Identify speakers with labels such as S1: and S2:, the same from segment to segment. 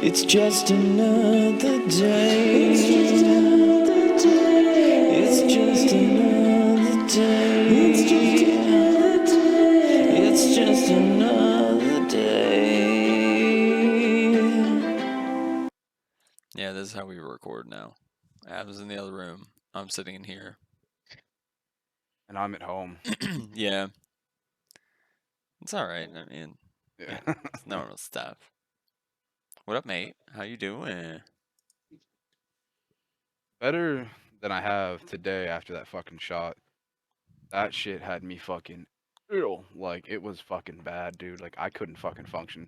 S1: It's just another day. It's just another day. It's just another day. It's just another day. It's just another day.
S2: Yeah, this is how we record now. Adam's in the other room. I'm sitting in here.
S3: And I'm at home.
S2: Yeah. It's alright. I mean,
S3: Yeah.
S2: it's normal stuff. What up, mate? How you doing?
S3: Better than I have today after that fucking shot. That shit had me fucking ill. Like, it was fucking bad, dude. Like, I couldn't fucking function.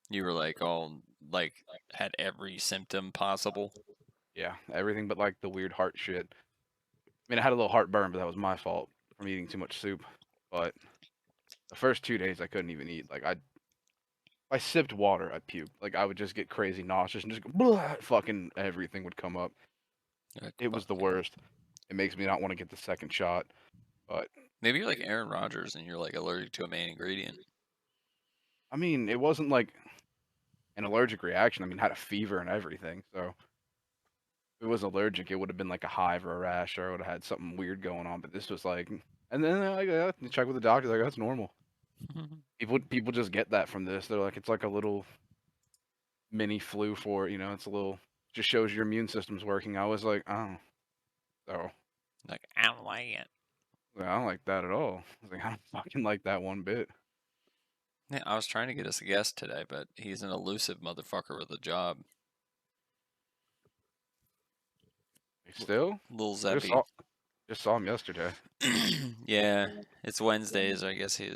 S2: You were like all, like, had every symptom possible?
S3: Yeah, everything but, like, the weird heart shit. I mean, I had a little heartburn, but that was my fault from eating too much soup. But the first 2 days, I couldn't even eat. Like, if I sipped water, I'd puke. Like, I would just get crazy nauseous and just go, blah, fucking everything would come up.
S2: Like,
S3: It was the
S2: fuck.
S3: worst. It makes me not want to get the second shot. But
S2: Maybe you're like Aaron Rodgers and you're like allergic to a main ingredient.
S3: I mean, it wasn't like an allergic reaction. I mean, I had a fever and everything. So if it was allergic, it would have been like a hive or a rash, or I would have had something weird going on. But this was like, and then I got to check with the doctor. Like, that's normal. People just get that from this. They're like, it's like a little mini flu for it. It's a little just shows your immune system's working. I was like, oh, so
S2: Like, I don't like it.
S3: I don't like that at all. I was like, I don't fucking like that one bit.
S2: Yeah, I was trying to get us a guest today, but he's an elusive motherfucker with a job.
S3: Still,
S2: Little
S3: I
S2: Zeppy.
S3: just saw him yesterday.
S2: Yeah, it's Wednesdays. I guess he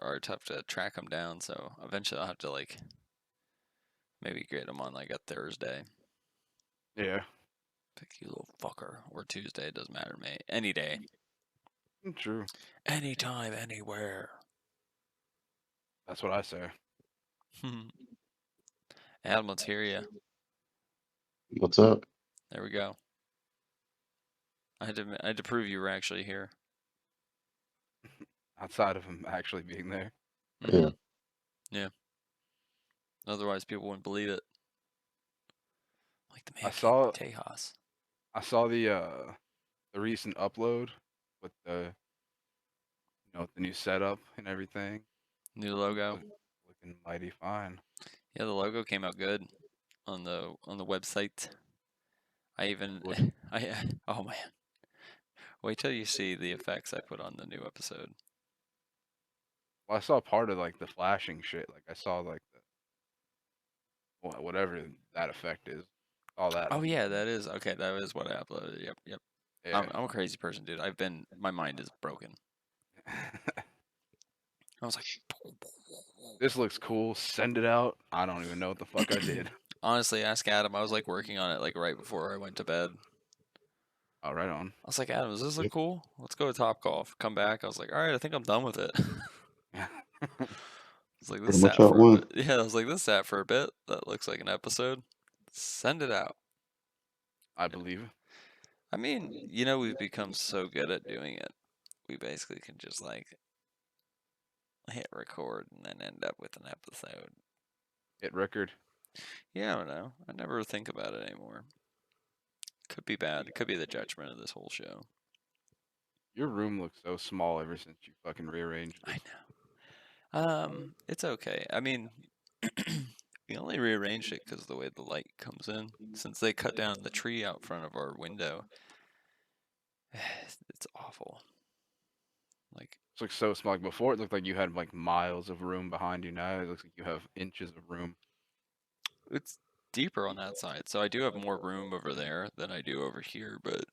S2: are tough to track him down. So eventually, I'll have to like maybe get him on like a Thursday.
S3: Yeah,
S2: Pick you little fucker, or Tuesday. It doesn't matter, mate. Any day,
S3: true.
S2: anytime, anywhere.
S3: That's what I say.
S2: Adam, let's hear you.
S4: What's up?
S2: There we go. I had to prove you were actually here.
S3: Outside of him actually being there.
S4: Yeah.
S2: Yeah. Otherwise, people wouldn't believe it. Like the man
S3: I saw
S2: Tejas.
S3: I saw the recent upload with the the new setup and everything.
S2: New logo.
S3: Looking mighty fine.
S2: Yeah, the logo came out good on the website. I even
S3: Would-
S2: oh man. Wait till you see the effects I put on the new episode.
S3: Well, I saw part of like the flashing shit. Like I saw like the whatever that effect is. All that.
S2: Oh yeah, that is okay. That is what I uploaded. Yep, yep.
S3: Yeah.
S2: I'm a crazy person, dude. My mind is broken. I was like,
S3: This looks cool. Send it out. I don't even know what the fuck I did.
S2: honestly, ask Adam. I was like working on it like right before I went to bed.
S3: Oh, right on.
S2: I was like, Adam, does this look cool? Let's go to Topgolf. Come back. I was like, all right, I think I'm done with it. It's like this
S4: Pretty much
S2: sat
S4: how it
S2: for a
S4: went.
S2: bit. Yeah, I was like, this sat for a bit. That looks like an episode. Send it out.
S3: I believe.
S2: I mean, we've become so good at doing it. We basically can just like hit record and then end up with an episode.
S3: Hit record.
S2: Yeah, I don't know. I never think about it anymore. Could be bad. It could be the judgment of this whole show.
S3: Your room looks so small ever since you fucking rearranged it.
S2: I know. It's okay. I mean, we only rearranged it because of the way the light comes in. Since they cut down the tree out front of our window, it's awful. Like,
S3: It looks so small. Like before, it looked like you had like miles of room behind you. Now it looks like you have inches of room.
S2: it's deeper on that side, so I do have more room over there than I do over here, but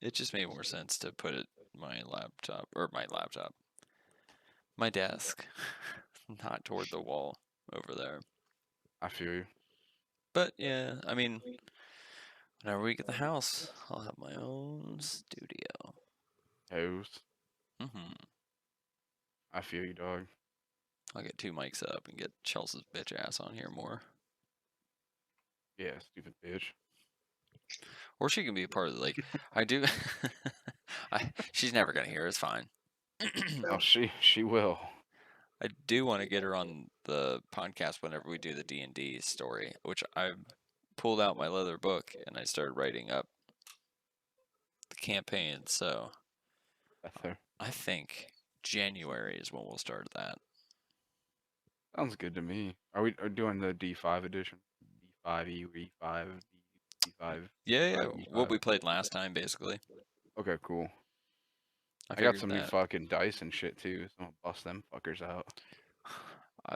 S2: it just made more sense to put it my desk, not toward the wall over there.
S3: I feel you.
S2: But yeah, I mean, whenever we get the house, I'll have my own studio.
S3: Hoes.
S2: Mm-hmm.
S3: I feel you, dog.
S2: I'll get 2 mics up and get Chelsea's bitch ass on here more.
S3: Yeah, stupid bitch.
S2: Or she can be a part of like I do. She's never gonna hear. It's fine.
S3: Oh, she will.
S2: I do want to get her on the podcast whenever we do the D&D story, which I pulled out my leather book and I started writing up the campaign. So
S3: That's fair.
S2: I think January is when we'll start that.
S3: Sounds good to me. Are we doing the D5 edition? D5E, E5, D5.
S2: Yeah, yeah.
S3: 5E5.
S2: What we played last time, basically.
S3: Okay, cool.
S2: I
S3: I got
S2: figured
S3: some new
S2: that.
S3: fucking dice and shit too, so I'm gonna bust them fuckers out.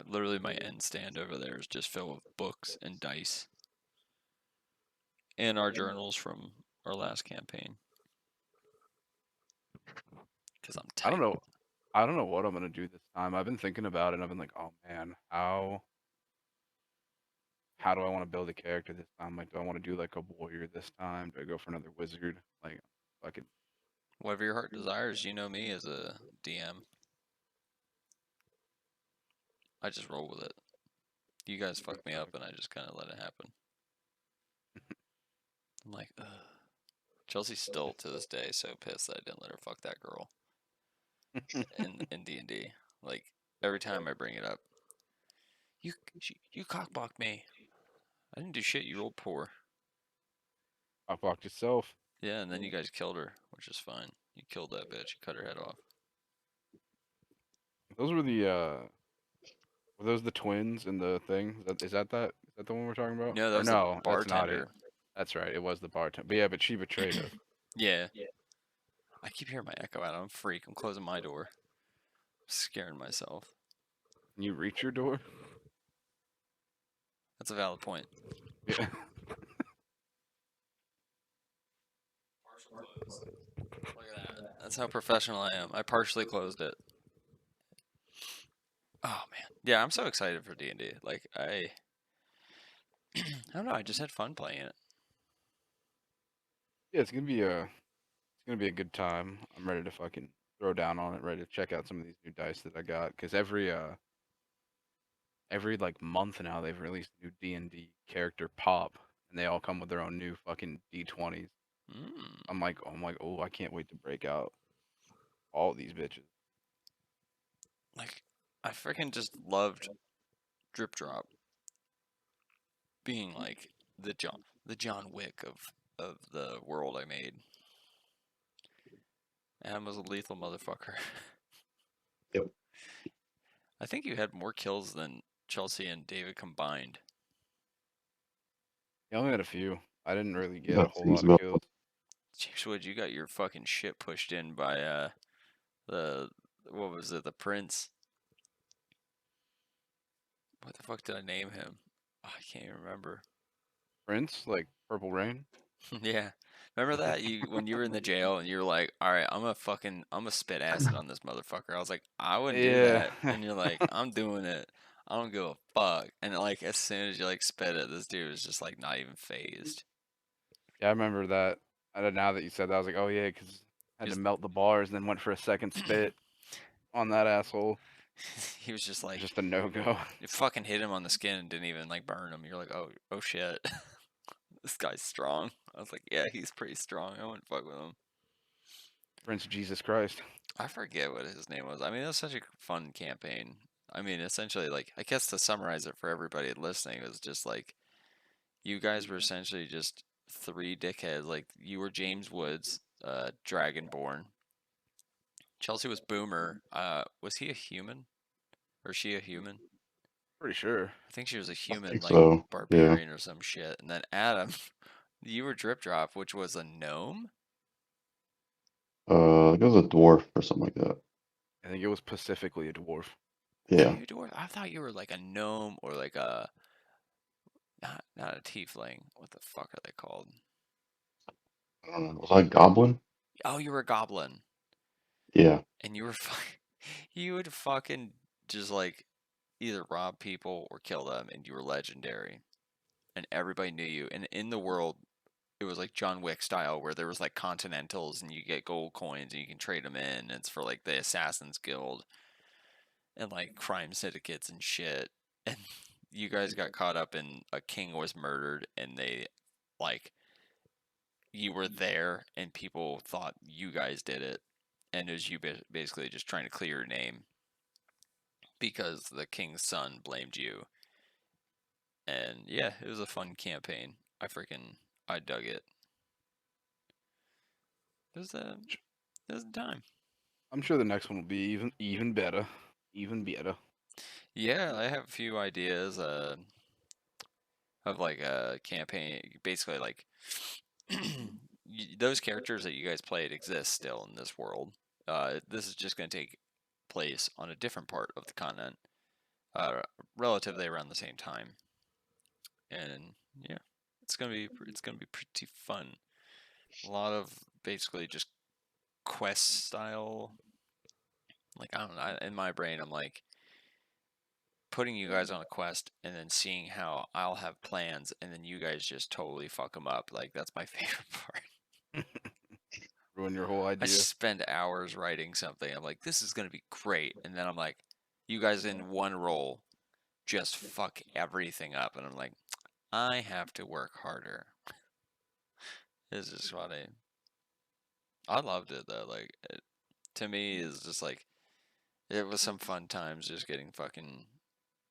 S2: Literally, my end stand over there is just filled with books and dice, and our journals from our last campaign. Because I'm
S3: I don't
S2: tight.
S3: know. I don't know what I'm gonna do this time. I've been thinking about it, and I've been like, oh man, how do I want to build a character this time? Like, do I want to do like a warrior this time? Do I go for another wizard? Like, fucking.
S2: Whatever your heart desires, you know me as a DM. I just roll with it. You guys fuck me up, and I just kind of let it happen. I'm like, ugh. Chelsea's still to this day so pissed that I didn't let her fuck that girl in D&D. Like every time I bring it up, you cockblocked me. I didn't do shit. You rolled poor.
S3: I blocked yourself.
S2: Yeah, and then you guys killed her, which is fine. You killed that bitch. You cut her head off.
S3: Those were were those the twins in the thing? Is that the one we're talking about?
S2: No, that
S3: Or
S2: was the
S3: no, that's not it.
S2: bartender.
S3: That's right. It was the bartender. But yeah, but she betrayed us.
S2: Yeah. I keep hearing my echo out. I'm a freak. I'm closing my door. I'm scaring myself.
S3: Can you reach your door?
S2: That's a valid point.
S3: Yeah.
S2: Look at that. That's how professional I am. I partially closed it. Oh man. Yeah, I'm so excited for D&D. Like I don't know, I just had fun playing it.
S3: Yeah, it's gonna be a good time. I'm ready to fucking throw down on it. Ready to check out some of these new dice that I got. Cause every like month now they've released new D&D character pop, and they all come with their own new fucking D20s.
S2: Mm.
S3: I'm like, oh, I can't wait to break out all these bitches.
S2: Like I freaking just loved Drip Drop being like the John Wick of the world I made. Adam was a lethal motherfucker.
S4: Yep.
S2: I think you had more kills than Chelsea and David combined.
S3: I only had a few. I didn't really get a
S4: That
S3: whole
S4: seems
S3: lot of
S4: about
S3: kills.
S2: James Wood, you got your fucking shit pushed in by the what was it, the prince? What the fuck did I name him? Oh, I can't even remember.
S3: Prince, like Purple Rain.
S2: Yeah. Remember that? When you were in the jail and you were like, alright, I'm gonna spit acid on this motherfucker. I was like, I wouldn't do
S3: Yeah.
S2: that. And you're like, I'm doing it. I don't give a fuck. And like as soon as you like spit it, this dude was just like not even phased.
S3: Yeah, I remember that. Now that you said that, I was like, oh yeah, because I had to
S2: Just-
S3: melt the bars, and then went for a second spit on that asshole.
S2: He was just like,
S3: Just a no go.
S2: you fucking hit him on the skin and didn't even like burn him. You're like, oh shit. This guy's strong. I was like, yeah, he's pretty strong. I wouldn't fuck with him.
S3: Prince Jesus Christ.
S2: I forget what his name was. I mean, it was such a fun campaign. I mean, essentially, like, I guess to summarize it for everybody listening, it was just like, you guys were essentially just three dickheads. Like, you were James Woods, Dragonborn. Chelsea was Boomer. Was he a human? Or she a human?
S3: Pretty sure.
S2: I think she was a
S4: I
S2: human,
S4: think
S2: like,
S4: so. Yeah.
S2: barbarian or some shit. And then Adam, you were Drip Drop, which was a gnome?
S4: It was a dwarf or something like that.
S3: I think it was specifically a dwarf.
S4: Yeah.
S2: You dwarf? I thought you were like a gnome or like a not a tiefling. What the fuck are they called?
S4: I don't know. Was I goblin?
S2: Oh, you were a goblin,
S4: Yeah.
S2: and you were you would fucking just like either rob people or kill them, and you were legendary, and everybody knew you. And in the world, it was like John Wick style, where there was like continentals, and you get gold coins, and you can trade them in. And it's for like the Assassins Guild and like crime syndicates and shit. And you guys got caught up in a king was murdered, and they like you were there, and people thought you guys did it, and it was you basically just trying to clear your name. because the king's son blamed you. And yeah, it was a fun campaign. I dug it. It was a time.
S3: I'm sure the next one will be even better. Even better.
S2: Yeah, I have a few ideas of like a campaign. Basically, like those characters that you guys played exist still in this world. This is just going to take place on a different part of the continent, relatively around the same time, and yeah, it's gonna be pretty fun. A lot of basically just quest style. Like I don't know. In my brain, I'm like putting you guys on a quest and then seeing how I'll have plans and then you guys just totally fuck them up. Like that's my favorite part.
S3: Ruin your whole
S2: I
S3: idea.
S2: spend hours writing something. I'm like, this is gonna be great, and then I'm like, you guys in one roll just fuck everything up, and I'm like, I have to work harder. This is funny. I loved it though. Like, to me, it's just like it was some fun times just getting fucking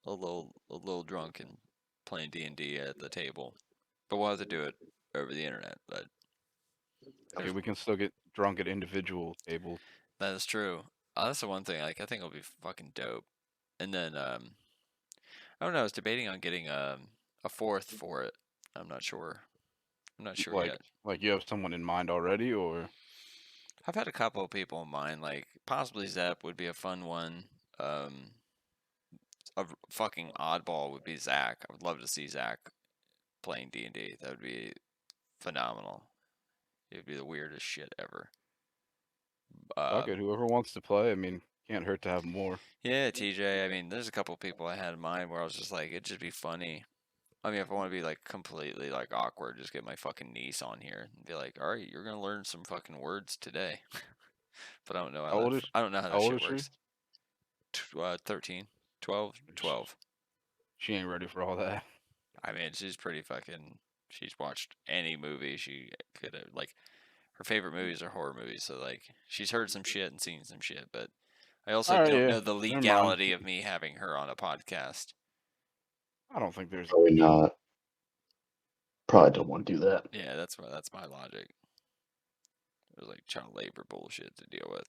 S2: a little drunk and playing D&D at the table. But we'll have to do it over the internet. But
S3: Okay, we can still get drunk at individual tables.
S2: that is true. That's the one thing. Like, I think it'll be fucking dope. And then I don't know. I was debating on getting a fourth for it. I'm not sure. I'm not sure yet.
S3: Like you have someone in mind already, or
S2: I've had a couple of people in mind. Like possibly Zep would be a fun one. Um, a fucking oddball would be Zach. I would love to see Zach playing D&D. That would be phenomenal. It would be the weirdest shit ever.
S3: fuck it, whoever wants to play. I mean, can't hurt to have more.
S2: Yeah, TJ. I mean, there's a couple people I had in mind where I was just like, it'd just be funny. I mean, if I want to be like completely like awkward, just get my fucking niece on here and be like, all right, you're gonna learn some fucking words today. But I don't know
S3: How old is
S2: I don't know how
S3: how
S2: that
S3: old
S2: shit
S3: is she?
S2: works. 13, 12, 12.
S3: She ain't ready for all that.
S2: I mean, she's pretty fucking. She's watched any movie she could have. Like, her favorite movies are horror movies, so like she's heard some shit and seen some shit. But I also
S3: All right,
S2: don't
S3: yeah.
S2: know the
S3: Never mind.
S2: legality of me having her on a podcast.
S3: I don't think there's.
S4: Probably not. Probably don't want to do that.
S2: Yeah, that's my logic. It was like child labor bullshit to deal with.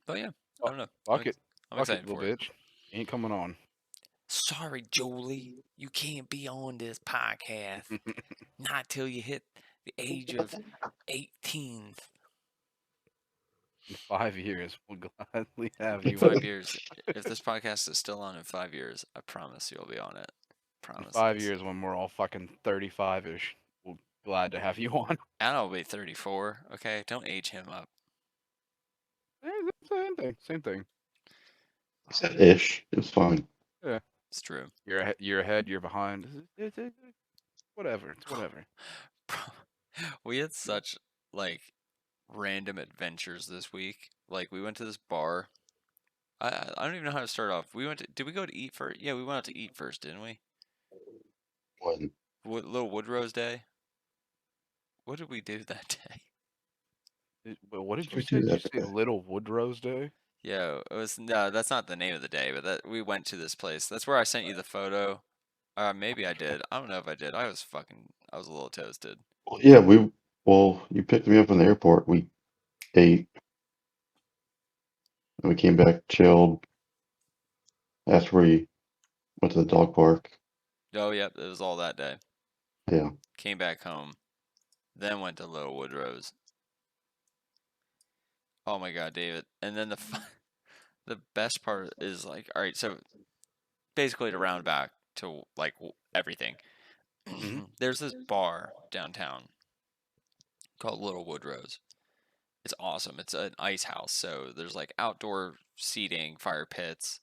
S2: But yeah, I don't know.
S3: Fuck it.
S2: I'm
S3: Fuck it,
S2: excited
S3: little
S2: for it.
S3: bitch. Ain't coming on.
S2: Sorry, Jolie, you can't be on this podcast. Not till you hit the age of 18.
S3: In 5 years, we'll gladly have
S2: In
S3: you.
S2: 5 years, if this podcast is still on in 5 years, I promise you'll be on it.
S3: In
S2: Promise.
S3: 5 years, when we're all fucking 35-ish, we'll glad to have you on.
S2: I'll be 34. Okay, don't age him up.
S3: Same thing. Same thing.
S4: I said ish. It was fine.
S2: It's true.
S3: You're ahead. You're behind. Whatever. It's whatever.
S2: We had such like random adventures this week. Like we went to this bar. I don't even know how to start off. Did we go to eat first? Yeah, we went out to eat first, didn't we?
S4: When
S2: Little Woodrow's Day. What did we do that day?
S3: But what did
S4: We
S3: you say?
S4: do
S3: Did you
S4: that
S3: say
S4: day.
S3: Little Woodrow's Day?
S2: Yeah, it was no. That's not the name of the day, but that we went to this place. That's where I sent you the photo. Maybe I did. I don't know if I did. I was a little toasted.
S4: Well, yeah, you picked me up from the airport. We ate, and we came back, chilled. After we went to the dog park.
S2: Oh, yep, it was all that day.
S4: Yeah.
S2: Came back home, then went to Little Woodrow's. Oh my God, David! And then the best part is like, all right, so basically to round back to like everything, there's this bar downtown called Little Woodrow's. It's awesome. It's an ice house, so there's like outdoor seating, fire pits,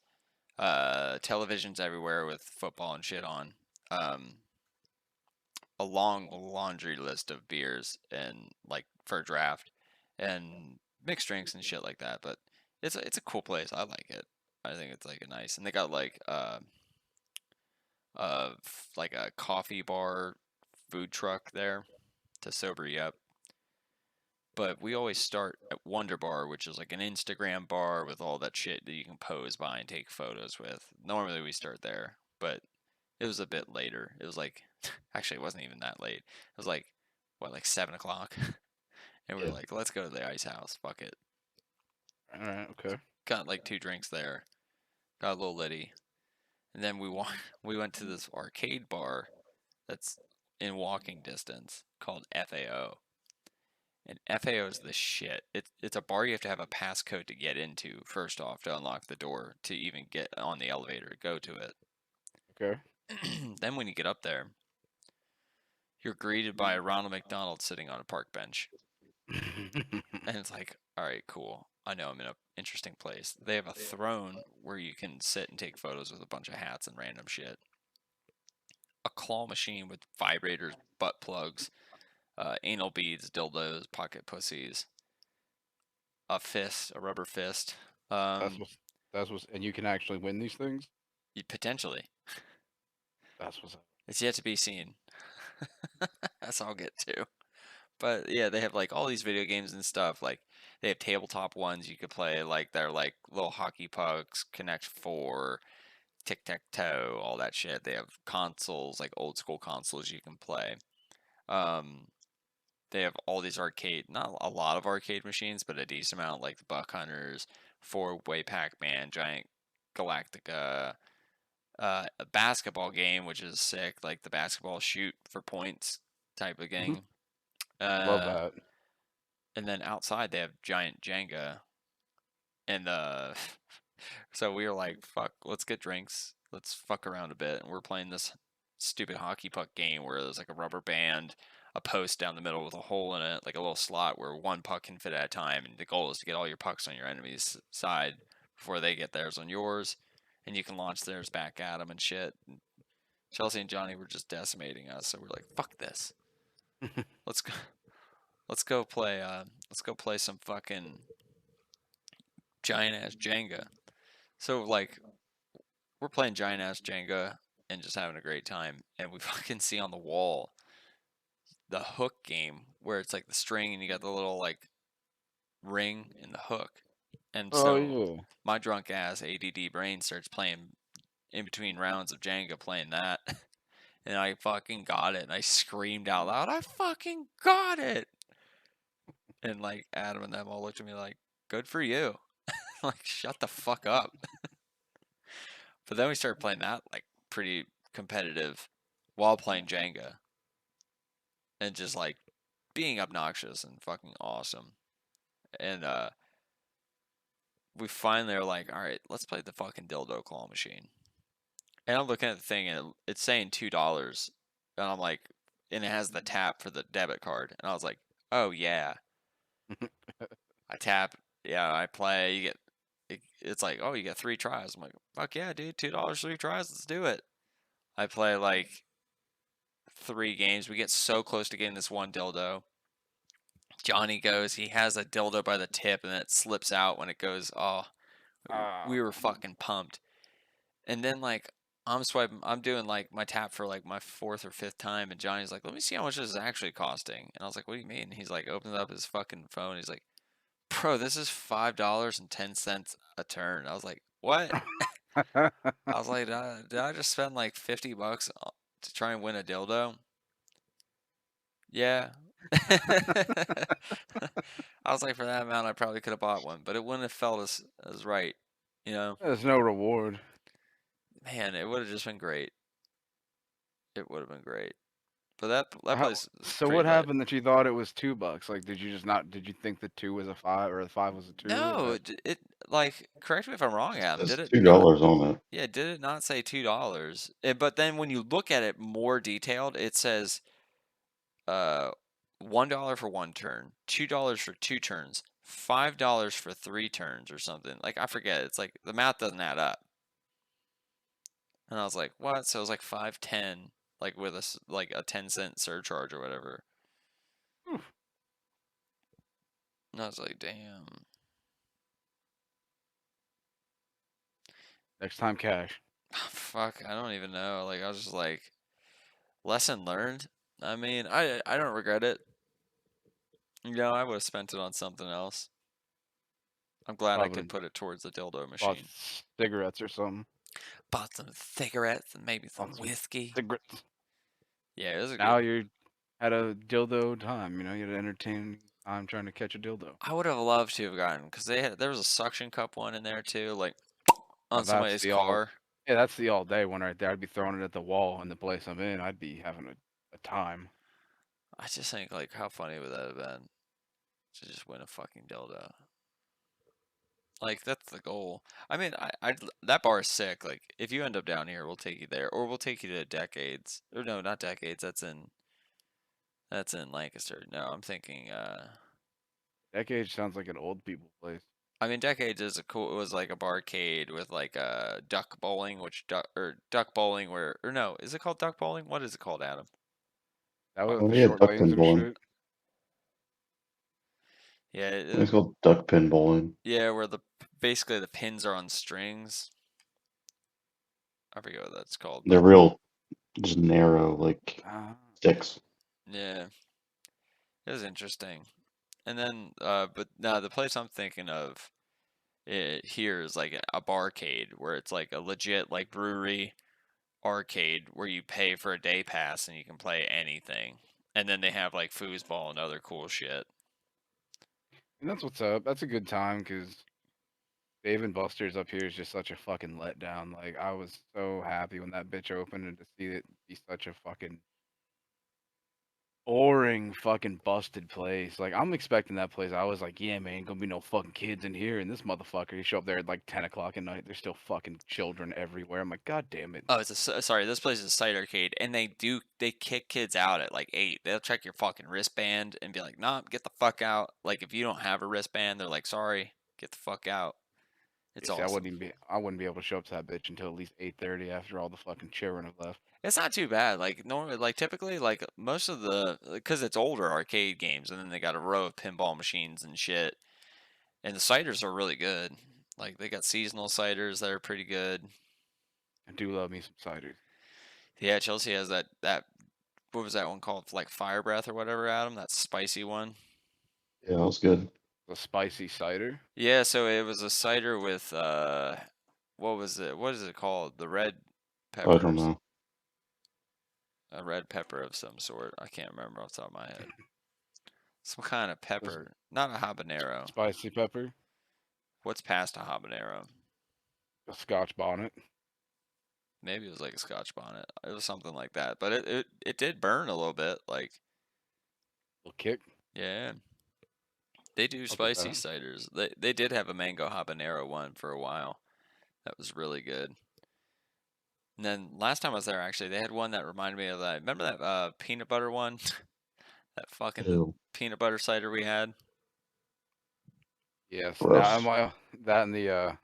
S2: televisions everywhere with football and shit on. A long laundry list of beers and like for a draft and mixed drinks and shit like that. But it's a cool place. I like it. I think it's like a nice, and they got like like a coffee bar food truck there to sober you up. But we always start at Wonder Bar, which is like an Instagram bar with all that shit that you can pose by and take photos with. Normally we start there, but it was a bit later. It was like, actually, it wasn't even that late. It was like, what, like 7 o'clock? And we were
S4: Yeah.
S2: like, let's go to the ice house. Fuck it.
S3: All right. Okay.
S2: Got like 2 drinks there. Got a little litty. And then we went to this arcade bar that's in walking distance called FAO. And FAO is the shit. It's a bar you have to have a passcode to get into first off to unlock the door to even get on the elevator to go to it.
S3: Okay.
S2: Then when you get up there, you're greeted by a Ronald McDonald sitting on a park bench. And it's like, all right, cool. I know I'm in an interesting place. They have a throne where you can sit and take photos with a bunch of hats and random shit. A claw machine with vibrators, butt plugs, anal beads, dildos, pocket pussies. A fist, a rubber fist.
S3: that's what's, and you can actually win these things.
S2: Potentially.
S3: That's what's up.
S2: It's yet to be seen. That's all I'll get to. But yeah, they have like all these video games and stuff. Like they have tabletop ones you could play. Like they're like little hockey pucks, Connect 4, tic tac toe, all that shit. They have consoles, like old school consoles you can play. They have all these arcade, not a lot of arcade machines, but a decent amount, like the Buck Hunters, 4-way Pac-Man, Giant Galactica, a basketball game, which is sick, like the basketball shoot for points type of game.
S3: Love that.
S2: And then outside they have giant Jenga, and so we were like, "Fuck, let's get drinks, let's fuck around a bit." And we're playing this stupid hockey puck game where there's like a rubber band, a post down the middle with a hole in it, like a little slot where one puck can fit at a time, and the goal is to get all your pucks on your enemy's side before they get theirs on yours, and you can launch theirs back at them and shit. And Chelsea and Johnny were just decimating us, so we're like, "Fuck this, let's go." Let's go play some fucking giant ass Jenga. So like we're playing giant ass Jenga and just having a great time, and we fucking see on the wall the hook game where it's like the string and you got the little like ring in the hook. And
S3: Oh
S2: so
S3: yeah.
S2: my drunk ass ADD brain starts playing in between rounds of Jenga, playing that. And I fucking got it, and I screamed out loud, "I fucking got it!" And like Adam and them all looked at me like, "Good for you." Like, shut the fuck up. But then we started playing that like pretty competitive while playing Jenga. And just like being obnoxious and fucking awesome. And we finally are like, all right, let's play the fucking dildo claw machine. And I'm looking at the thing and it's saying $2. And I'm like, and it has the tap for the debit card. And I was like, oh yeah. I tap, yeah, I play, you get it's like, oh, you get 3 tries. I'm like, fuck yeah, dude, $2, 3 tries, let's do it. I play like 3 games. We get so close to getting this one dildo. Johnny goes, he has a dildo by the tip and then it slips out when it goes. Oh, we were fucking pumped. And then like I'm swiping, I'm doing like my tap for like my 4th or 5th time, and Johnny's like, let me see how much this is actually costing. And I was like, what do you mean? He's like, opens up his fucking phone. He's like, bro, this is $5.10 a turn. I was like, what? I was like, did I just spend like $50 to try and win a dildo? Yeah. I was like, for that amount, I probably could have bought one, but it wouldn't have felt as right, you know?
S3: There's no reward.
S2: Man, it would have just been great. It would have been great. But that
S3: How-
S2: place is
S3: so
S2: pretty
S3: what
S2: lit.
S3: happened that you thought it was $2? Like, did you just not? Did you think the 2 was a 5 or the 5 was a 2?
S2: No, it like, correct me if I'm wrong, Adam.
S4: There's
S2: Did it
S4: $2
S2: not?
S4: on it.
S2: Yeah, did it not say $2? But then when you look at it more detailed, it says $1 for 1 turn, $2 for 2 turns, $5 for 3 turns or something. Like I forget. It's like the math doesn't add up. And I was like, what? So it was like 5.10, like with like a 10-cent surcharge or whatever.
S3: Oof.
S2: And I was like, damn.
S3: Next time, cash.
S2: Fuck, I don't even know. Like I was just like, lesson learned. I mean, I don't regret it. No, I would have spent it on something else. I'm glad I
S3: Probably
S2: could put it towards the dildo
S3: bought
S2: machine.
S3: cigarettes or something.
S2: Bought some cigarettes and maybe some
S3: Bought some
S2: whiskey.
S3: cigarettes.
S2: Yeah, it was a
S3: Now
S2: good.
S3: you're at a dildo time. You know, you had to entertain time trying to catch a dildo.
S2: I would have loved to have gotten because there was a suction cup one in there too, like
S3: Now
S2: on somebody's
S3: all.
S2: car.
S3: Yeah, that's the all day one right there. I'd be throwing it at the wall in the place I'm in. I'd be having a time.
S2: I just think like how funny would that have been to just win a fucking dildo? Like that's the goal. I mean, that bar is sick. Like if you end up down here, we'll take you there, or we'll take you to Decades. Or no, not Decades. That's in Lancaster. No, I'm thinking.
S3: Decade sounds like an old people place.
S2: I mean, Decades is a cool. It was like a barcade with like a duck bowling, duck bowling where or no, is it called duck bowling? What is it called, Adam?
S3: That was
S4: Oh,
S3: the
S4: we had
S3: short
S4: duck
S3: lanes
S4: pin
S3: and
S4: bowling.
S3: shit.
S2: Yeah,
S4: It's called duck pin bowling.
S2: yeah, where basically the pins are on strings. I forget what that's called.
S4: They're real, just narrow, like sticks.
S2: Yeah, it was interesting. And then, but no, the place I'm thinking of here is like a barcade where it's like a legit like brewery arcade where you pay for a day pass and you can play anything. And then they have like foosball and other cool shit.
S3: And that's what's up. That's a good time because Dave and Buster's up here is just such a fucking letdown. Like I was so happy when that bitch opened and to see it be such a fucking boring fucking busted place. Like I'm expecting that place. I was like, yeah, man, ain't gonna be no fucking kids in here. And this motherfucker, you show up there at like 10 o'clock at night. There's still fucking children everywhere. I'm like, god damn it.
S2: Oh, sorry. This place is a site arcade, and they kick kids out at like 8. They'll check your fucking wristband and be like, "Nah, get the fuck out." Like if you don't have a wristband, they're like, "Sorry, get the fuck out." It's
S3: See,
S2: awesome.
S3: I wouldn't be able to show up to that bitch until at least 8:30 after all the fucking children have left.
S2: It's not too bad. Like normally, like typically, like most of because it's older arcade games, and then they got a row of pinball machines and shit. And the ciders are really good. Like they got seasonal ciders that are pretty good.
S3: I do love me some ciders.
S2: Yeah, Chelsea has that what was that one called? Like Fire Breath or whatever, Adam? That spicy one.
S4: Yeah, that was good.
S3: The spicy cider.
S2: Yeah, so it was a cider with what was it? What is it called? The red
S4: I don't
S2: peppers.
S4: know.
S2: A red pepper of some sort. I can't remember off the top of my head. Some kind of pepper. Not a habanero.
S3: Spicy pepper.
S2: What's past a habanero?
S3: A Scotch bonnet.
S2: Maybe it was like a Scotch bonnet. It was something like that. But it did burn a little bit. Like,
S3: Little kick.
S2: yeah. They do
S3: Look at
S2: spicy
S3: that.
S2: ciders. They did have a mango habanero one for a while. That was really good. And then last time I was there, actually, they had one that reminded me of that. Remember that peanut butter one? That fucking
S4: Ew.
S2: peanut butter cider we had?
S3: Yes.
S4: Gross.
S3: Now am I that and the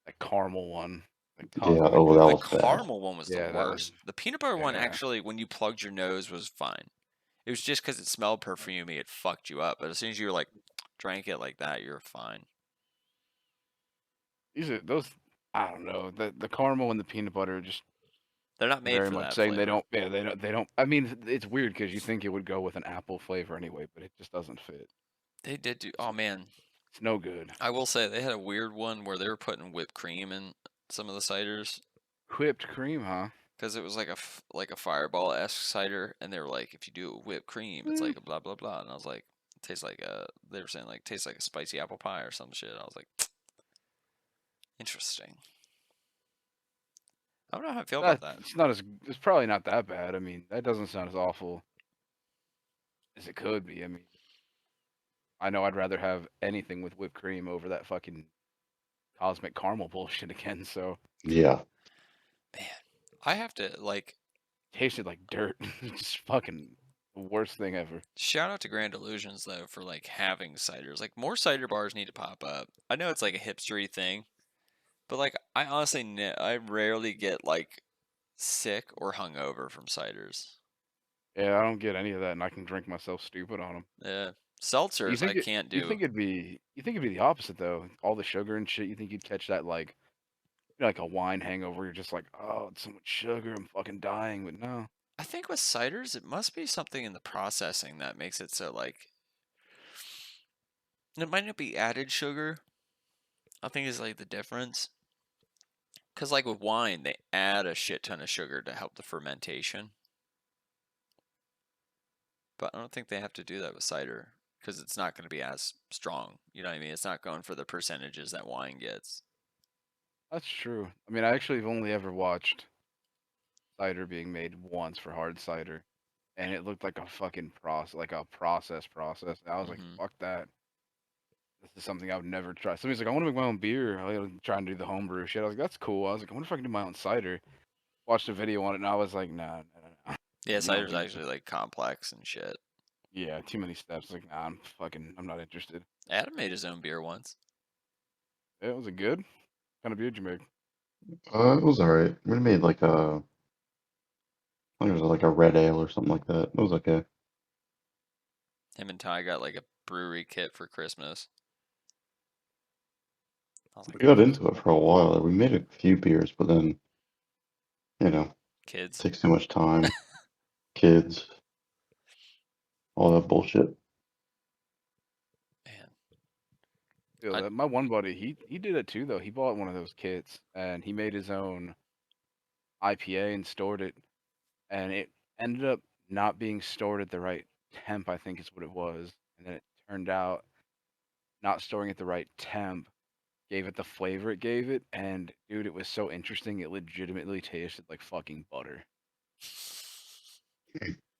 S3: that caramel one. Like
S4: Yeah,
S3: cosmic.
S4: oh, that
S2: The
S4: was bad.
S2: caramel one was
S3: Yeah,
S2: the
S3: that
S2: worst.
S3: was-
S2: The peanut butter one,
S3: yeah.
S2: actually, when you plugged your nose, was fine. It was just because it smelled perfumey, it fucked you up. But as soon as you were like, drank it like that, you're fine.
S3: These are those. I don't know. The caramel and the peanut butter are just
S2: They're not made
S3: very
S2: for
S3: much
S2: that
S3: saying
S2: flavor.
S3: they don't. Yeah, they don't. I mean, it's weird because you think it would go with an apple flavor anyway, but it just doesn't fit.
S2: They did do. Oh man,
S3: It's no good.
S2: I will say they had a weird one where they were putting whipped cream in some of the ciders
S3: Whipped cream, huh?
S2: because it was like a Fireball esque cider, and they were like, if you do it with whipped cream, it's like a blah blah blah, and I was like, it tastes like a. They were saying like tastes like a spicy apple pie or some shit. I was like, interesting. I don't know how I feel about that.
S3: It's not as. It's probably not that bad. I mean, that doesn't sound as awful as it could be. I mean, I know I'd rather have anything with whipped cream over that fucking cosmic caramel bullshit again. So
S4: Yeah.
S2: Man, I have to like
S3: tasted like dirt. It's fucking the worst thing ever.
S2: shout out to Grand Illusions though for like having ciders. Like more cider bars need to pop up. I know it's like a hipstery thing, but like I honestly I rarely get like sick or hungover from ciders.
S3: Yeah, I don't get any of that, and I can drink myself stupid on them.
S2: Yeah,
S3: You
S2: seltzers I
S3: think it?
S2: can't
S3: You
S2: do.
S3: think it'd be? You think it'd be the opposite though? All the sugar and shit. You think you'd catch that like, like a wine hangover? You're just like, oh, it's so much sugar. I'm fucking dying. But no.
S2: I think with ciders, it must be something in the processing that makes it so like it might not be added sugar. I think is like the difference. Cause like with wine, they add a shit ton of sugar to help the fermentation. But I don't think they have to do that with cider because it's not going to be as strong. You know what I mean? It's not going for the percentages that wine gets.
S3: That's true. I mean, I actually have only ever watched cider being made once for hard cider, and it looked like a fucking like a process. And I was like,
S2: Hmm.
S3: fuck that. This is something I would never try. Somebody's like, I want to make my own beer. I was trying to do the homebrew shit. I was like, that's cool. I was like, I wonder if I can do my own cider. Watched a video on it, and I was like, nah, nah, nah, nah.
S2: Yeah,
S3: You don't
S2: cider's
S3: need to.
S2: actually like complex and shit.
S3: Yeah, too many steps. Like, nah, I'm not interested.
S2: Adam made his own beer once.
S3: Yeah, was it good? What kind of beer did you make?
S4: It was alright. We made like I think it was like a red ale or something like that. It was okay.
S2: Him and Ty got like a brewery kit for Christmas. I was
S4: We
S2: like,
S4: got into it for a while. We made a few beers, but then, you know, it
S2: kids,
S4: takes too much time. Kids, all that bullshit.
S2: man.
S3: Yeah,
S2: I,
S3: my one buddy, he did it too though. He bought one of those kits and he made his own IPA and stored it, and it ended up not being stored at the right temp, I think is what it was. And then it turned out not storing at the right temp gave it the flavor it gave it, and dude, it was so interesting. It legitimately tasted like fucking butter.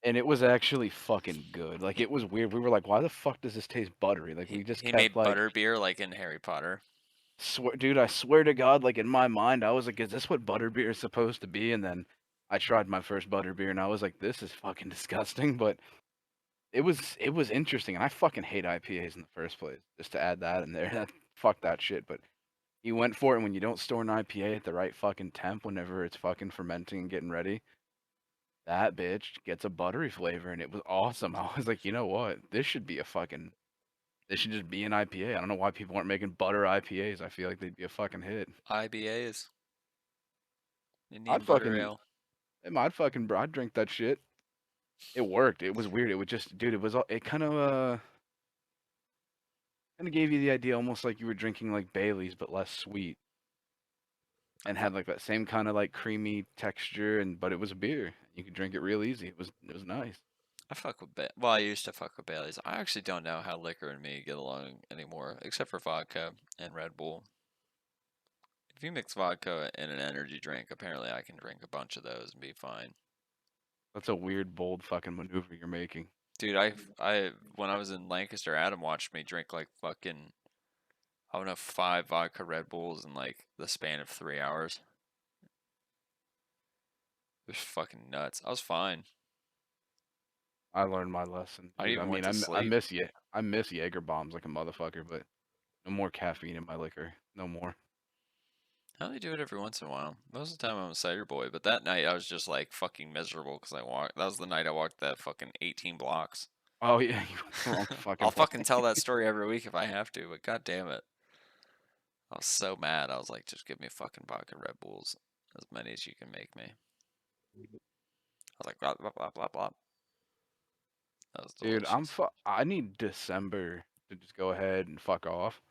S3: And it was actually fucking good. Like it was weird. We were like, why the fuck does this taste buttery? Like we just
S2: he
S3: kept
S2: made
S3: like
S2: butter beer like in Harry Potter.
S3: dude, I swear to God, like in my mind, I was like, is this what butterbeer is supposed to be? And then I tried my first butterbeer and I was like, this is fucking disgusting. But it was interesting. And I fucking hate IPAs in the first place. Just to add that in there. Fuck that shit. But he went for it, and when you don't store an IPA at the right fucking temp whenever it's fucking fermenting and getting ready, that bitch gets a buttery flavor and it was awesome. I was like, you know what? This should just be an IPA. I don't know why people aren't making butter IPAs. I feel like they'd be a fucking hit.
S2: IBAs, Indian
S3: I'd
S2: butter
S3: fucking,
S2: ale.
S3: I'd drink that shit. It worked. It was weird. It would just, dude. It was. It kind of gave you the idea, almost like you were drinking like Bailey's, but less sweet, and had like that same kind of like creamy texture. And but it was a beer. You could drink it real easy. It was nice.
S2: I fuck with well, I used to fuck with Bailey's. I actually don't know how liquor and me get along anymore, except for vodka and Red Bull. If you mix vodka in an energy drink, apparently I can drink a bunch of those and be fine.
S3: That's a weird, bold fucking maneuver you're making.
S2: Dude, when I was in Lancaster, Adam watched me drink like fucking, I don't know, 5 vodka Red Bulls in like the span of 3 hours. It was fucking nuts. I was fine.
S3: I learned my lesson,
S2: I
S3: dude. I
S2: even went
S3: mean,
S2: to
S3: I
S2: sleep.
S3: miss you. I miss Jaeger bombs like a motherfucker, but no more caffeine in my liquor. No more.
S2: I only do it every once in a while. Most of the time I'm a cider boy, but that night I was just like fucking miserable because I walked. That was the night I walked that fucking 18 blocks.
S3: Oh yeah, you went the wrong fucking
S2: I'll
S3: way.
S2: fucking tell that story every week if I have to, but god damn it. I was so mad. I was like, just give me fucking vodka Red Bulls. As many as you can make me. I was like, blah, blah, blah, blah, blah. That was
S3: Dude,
S2: delicious.
S3: I need December to just go ahead and fuck off.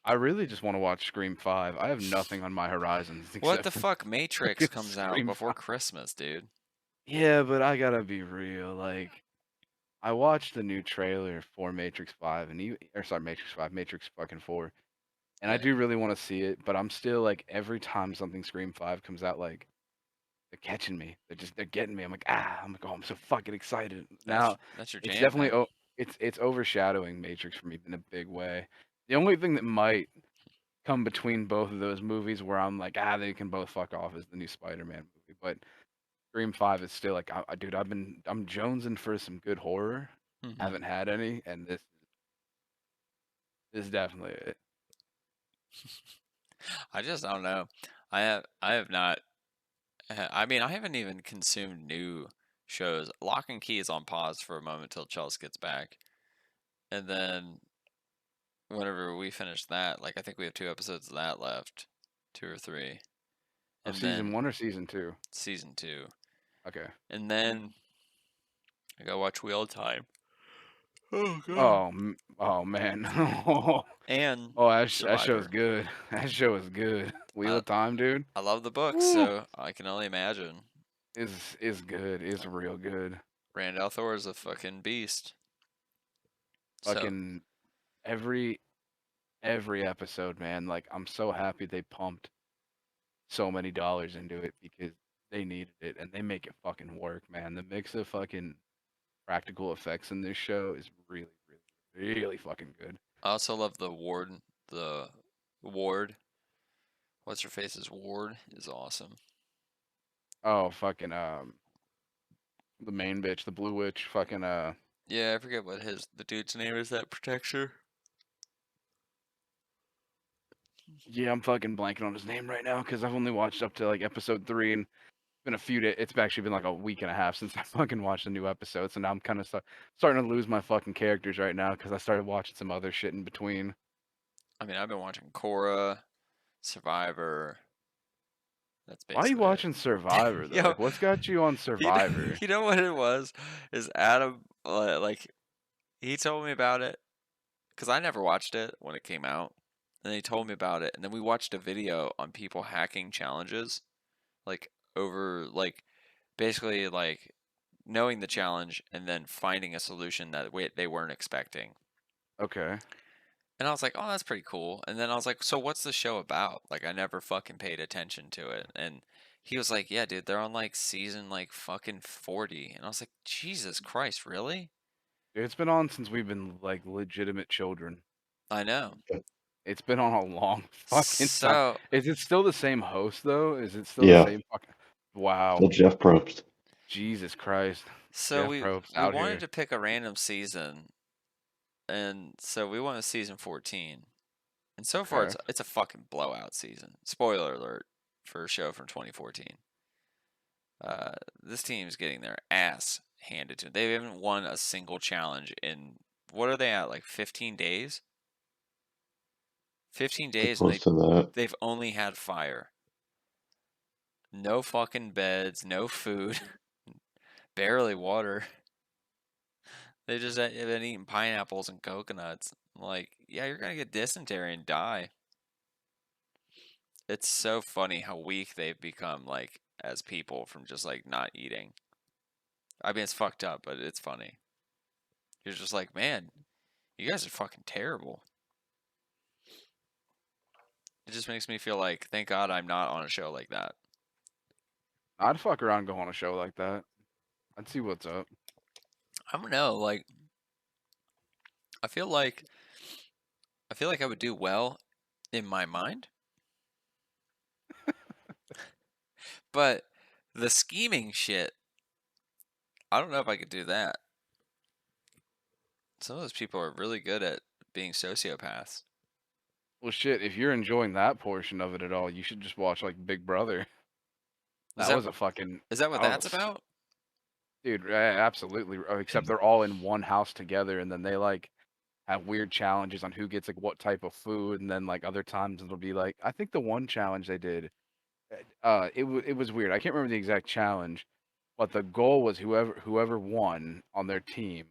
S3: I really just want to watch Scream 5. I have nothing on my horizons
S2: What
S3: except
S2: the
S3: for
S2: fuck? Matrix
S3: fucking
S2: comes out
S3: Scream
S2: before
S3: 5.
S2: Christmas, dude.
S3: Yeah, but I gotta be real. Like, I watched the new trailer for Matrix 5 and Matrix 5, Matrix fucking 4. And I
S2: Yeah.
S3: do really want to see it, but I'm still like every time something Scream 5 comes out, like they're catching me. They're getting me. I'm like, I'm like, oh, I'm so fucking excited. Now
S2: That's your
S3: it's
S2: jam,
S3: definitely
S2: man.
S3: it's overshadowing Matrix for me in a big way. The only thing that might come between both of those movies where I'm like, they can both fuck off is the new Spider-Man movie. But Scream 5 is still like, dude, I'm jonesing for some good horror.
S2: Hmm.
S3: Haven't had any, and this is definitely it.
S2: I don't know. I have not. I mean, I haven't even consumed new shows. Lock and Key is on pause for a moment till Chelsea gets back, and then whenever we finish that, like I think we have 2 episodes of that left, 2 or 3,
S3: Oh,
S2: and
S3: season
S2: then
S3: 1 or season 2?
S2: season 2.
S3: Okay.
S2: And then I gotta watch Wheel of Time. Oh god.
S3: Oh man.
S2: And
S3: Oh, that show's
S2: Survivor.
S3: good. That show is good. Wheel
S2: I,
S3: of Time, dude.
S2: I love the books,
S3: Woo!
S2: so I can only imagine.
S3: Is good. Is real good.
S2: Rand Althor is a fucking beast. So
S3: Fucking every episode, man. Like I'm so happy they pumped so many dollars into it because they needed it and they make it fucking work, man. The mix of fucking practical effects in this show is really, really, really fucking good.
S2: I also love the Ward. The Ward. What's her face's Ward is awesome.
S3: Oh, fucking the main bitch, the blue witch, fucking
S2: Yeah, I forget what the dude's name is that protects her.
S3: yeah, I'm fucking blanking on his name right now because I've only watched up to like episode 3 and it's been a few days. It's actually been like a week and a half since I fucking watched a new episode. So now I'm kind of starting to lose my fucking characters right now because I started watching some other shit in between.
S2: I mean, I've been watching Korra, Survivor. That's
S3: Why are you
S2: basically it.
S3: watching Survivor though?
S2: Yo,
S3: Like, what's got you on
S2: you know,
S3: Survivor?
S2: you know what it was? Is Adam like he told me about it because I never watched it when it came out, and he told me about it, and then we watched a video on people hacking challenges, like over like basically like knowing the challenge and then finding a solution that they weren't expecting.
S3: Okay.
S2: And I was like, oh, that's pretty cool. And then I was like, so what's the show about? Like, I never fucking paid attention to it. And he was like, yeah, dude, they're on like season like fucking 40. And I was like, Jesus Christ, really?
S3: It's been on since we've been like legitimate children.
S2: I know.
S3: It's been on a long fucking time.
S2: So,
S3: Is it still the same host though? Is it still the
S4: Yeah.
S3: same fucking? Wow.
S4: Still Jeff Probst.
S3: Jesus Christ.
S2: so
S3: Jeff
S2: we
S3: Probst
S2: we
S3: out
S2: wanted
S3: here.
S2: to pick a random season, and so we went with season 14. And so far,
S3: Okay.
S2: it's a fucking blowout season. Spoiler alert for a show from 2014. This team's getting their ass handed to them. They haven't won a single challenge in what are they at, like 15 days? 15
S4: Pretty
S2: days, and
S4: close to that.
S2: they've only had fire. No fucking beds, no food, barely water. They just have been eating pineapples and coconuts. Like, yeah, you're gonna get dysentery and die. It's so funny how weak they've become, like, as people from just like not eating. I mean, it's fucked up, but it's funny. You're just like, man, you guys are fucking terrible. It just makes me feel like, thank God I'm not on a show like that.
S3: I'd fuck around and go on a show like that. I'd see what's up.
S2: I don't know, like, I feel like I would do well in my mind, but the scheming shit, I don't know if I could do that. Some of those people are really good at being sociopaths.
S3: Well, shit. If you're enjoying that portion of it at all, you should just watch like Big Brother.
S2: Is
S3: That
S2: that
S3: was a fucking.
S2: is that what
S3: That
S2: that's
S3: was
S2: about?
S3: dude. Absolutely. Except they're all in one house together, and then they like have weird challenges on who gets like what type of food, and then like other times it'll be like I think the one challenge they did, it was weird. I can't remember the exact challenge, but the goal was whoever won on their team,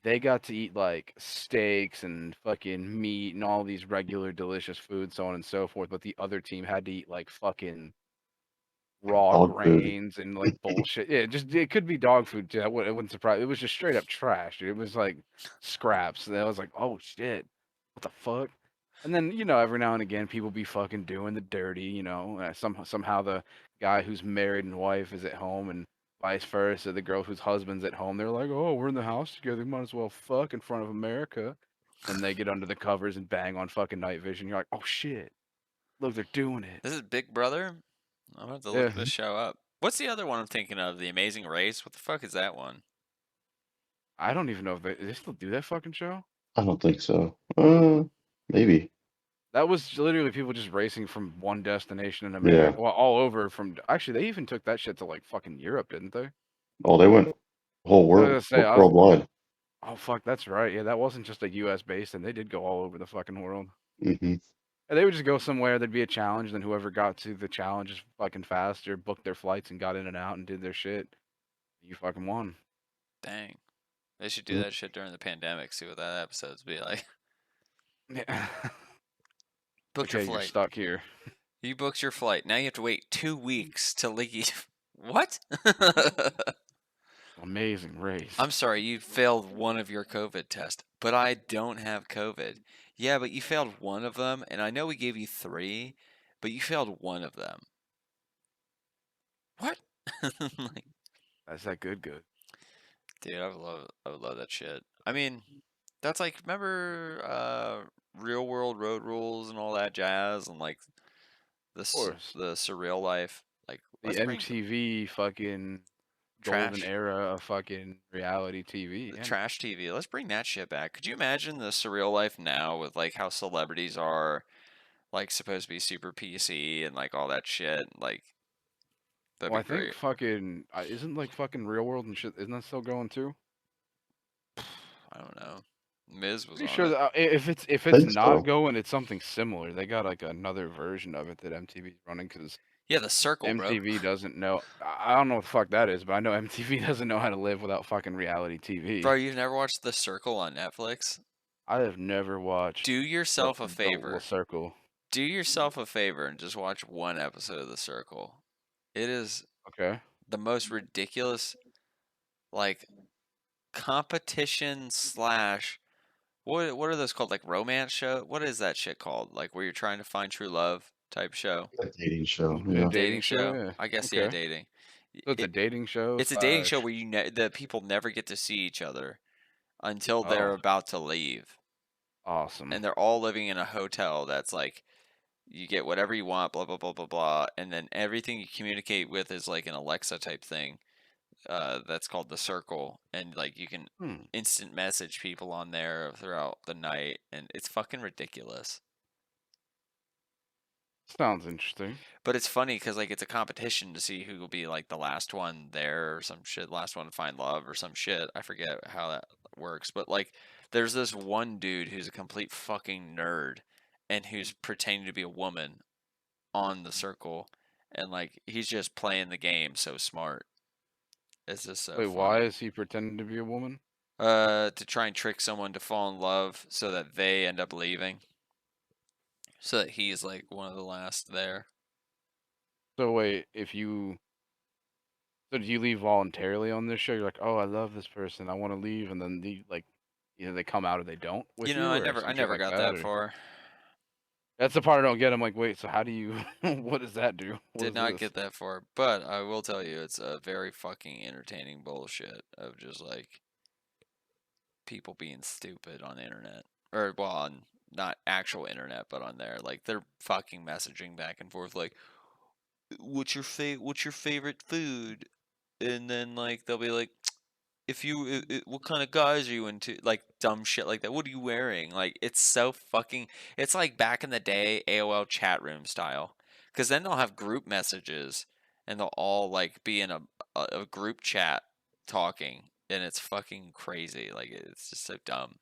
S3: they got to eat like steaks and fucking meat and all these regular delicious foods, so on and so forth. But the other team had to eat like fucking raw
S4: Dog food.
S3: grains and like bullshit. Yeah, just it could be dog food too. It wouldn't surprise. It was just straight up trash, dude. It was like scraps. And I was like, oh shit, what the fuck? And then every now and again, people be fucking doing the dirty. Somehow the guy who's married and wife is at home, and vice versa. The girl whose husband's at home, they're like, oh, we're in the house together. We might as well fuck in front of America. Then they get under the covers and bang on fucking night vision. You're like, oh shit, look, they're doing it.
S2: This is Big Brother? I'll have to
S3: Yeah.
S2: look this show up. What's the other one I'm thinking of? The Amazing Race? What the fuck is that one?
S3: I don't even know if they still do that fucking show.
S4: I don't think so. Maybe.
S3: That was literally people just racing from one destination in
S4: Yeah.
S3: America, well, all over from. Actually, they even took that shit to like fucking Europe, didn't they?
S4: Oh, they went whole
S3: I was
S4: world,
S3: gonna say,
S4: worldwide.
S3: oh fuck, that's right. Yeah, that wasn't just a U.S. base, and they did go all over the fucking world.
S4: Hmm
S3: And they would just go somewhere. There'd be a challenge, then whoever got to the challenge is fucking faster, booked their flights and got in and out and did their shit. You fucking won.
S2: Dang. They should do
S4: Mm.
S2: that shit during the pandemic. See what that episode's be like.
S3: Yeah.
S2: Booked your
S3: Okay, you're
S2: flight.
S3: stuck here.
S2: You booked your flight. Now you have to wait 2 weeks to leave. What?
S3: Amazing race.
S2: I'm sorry, you failed one of your COVID tests, but I don't have COVID. Yeah, but you failed one of them, and I know we gave you 3, but you failed one of them. What? Like,
S3: That's that good.
S2: dude, I would love that shit. I mean, that's like, remember Real World Road Rules and all that jazz, and like
S3: Of course.
S2: the surreal life. Like,
S3: The
S2: let's bring
S3: MTV fucking golden
S2: trash.
S3: era of fucking reality TV.
S2: The
S3: Yeah.
S2: trash TV. Let's bring that shit back. Could you imagine the surreal life now with like how celebrities are like supposed to be super PC and like all that shit? Like that'd
S3: Well,
S2: be
S3: I think
S2: great.
S3: fucking isn't like fucking Real World and shit. Isn't that still going too?
S2: I don't know. Miz was
S3: Pretty
S2: on
S3: sure
S2: it.
S3: that if it's
S4: Think
S3: not
S4: so.
S3: going, it's something similar. They got like another version of it that MTV's running because
S2: Yeah, the circle, bro.
S3: MTV doesn't know. I don't know what the fuck that is, but I know MTV doesn't know how to live without fucking reality TV.
S2: Bro, you've never watched The Circle on Netflix?
S3: I have never watched
S2: Do yourself a
S3: the
S2: favor.
S3: Circle.
S2: Do yourself a favor and just watch one episode of The Circle. It is
S3: Okay.
S2: the most ridiculous, like, competition slash what are those called? Like romance show? What is that shit called? Like where you're trying to find true love type show?
S4: A dating show.
S3: A
S4: Yeah.
S3: dating show.
S2: show?
S3: Yeah.
S2: I guess yeah,
S3: Okay.
S2: dating.
S3: So it's a dating show
S2: It's a dating show
S3: slash.
S2: where the people never get to see each other until they're
S3: Oh,
S2: about to leave,
S3: awesome.
S2: and they're all living in a hotel that's like you get whatever you want, blah blah blah blah blah, and then everything you communicate with is like an Alexa type thing. That's called the Circle, and like you can
S3: Hmm.
S2: instant message people on there throughout the night, and it's fucking ridiculous.
S3: Sounds interesting.
S2: But it's funny because like it's a competition to see who will be like the last one there or some shit, last one to find love or some shit. I forget how that works, but like there's this one dude who's a complete fucking nerd, and who's pretending to be a woman on the Circle, and like he's just playing the game so smart. It's just so
S3: Wait, why
S2: funny.
S3: is he pretending to be a woman?
S2: To try and trick someone to fall in love so that they end up leaving. So that he's like one of the last there.
S3: So wait, so did you leave voluntarily on this show? You're like, oh, I love this person, I want to leave, and then either they come out or they don't with
S2: You know,
S3: you, or
S2: I
S3: some shit
S2: never
S3: like
S2: got
S3: that.
S2: that
S3: Or
S2: far.
S3: that's the part I don't get. I'm like, wait, so how do you? What does that do? What
S2: Did
S3: is
S2: not
S3: this?
S2: get that far, but I will tell you, it's a very fucking entertaining bullshit of just like people being stupid on the internet, or well, on not actual internet, but on there, like they're fucking messaging back and forth, like, what's your favorite food, and then like they'll be like, if you what kind of guys are you into, like dumb shit like that, what are you wearing, like it's so fucking, it's like back in the day AOL chat room style, because then they'll have group messages and they'll all like be in a group chat talking, and it's fucking crazy, like it's just so dumb.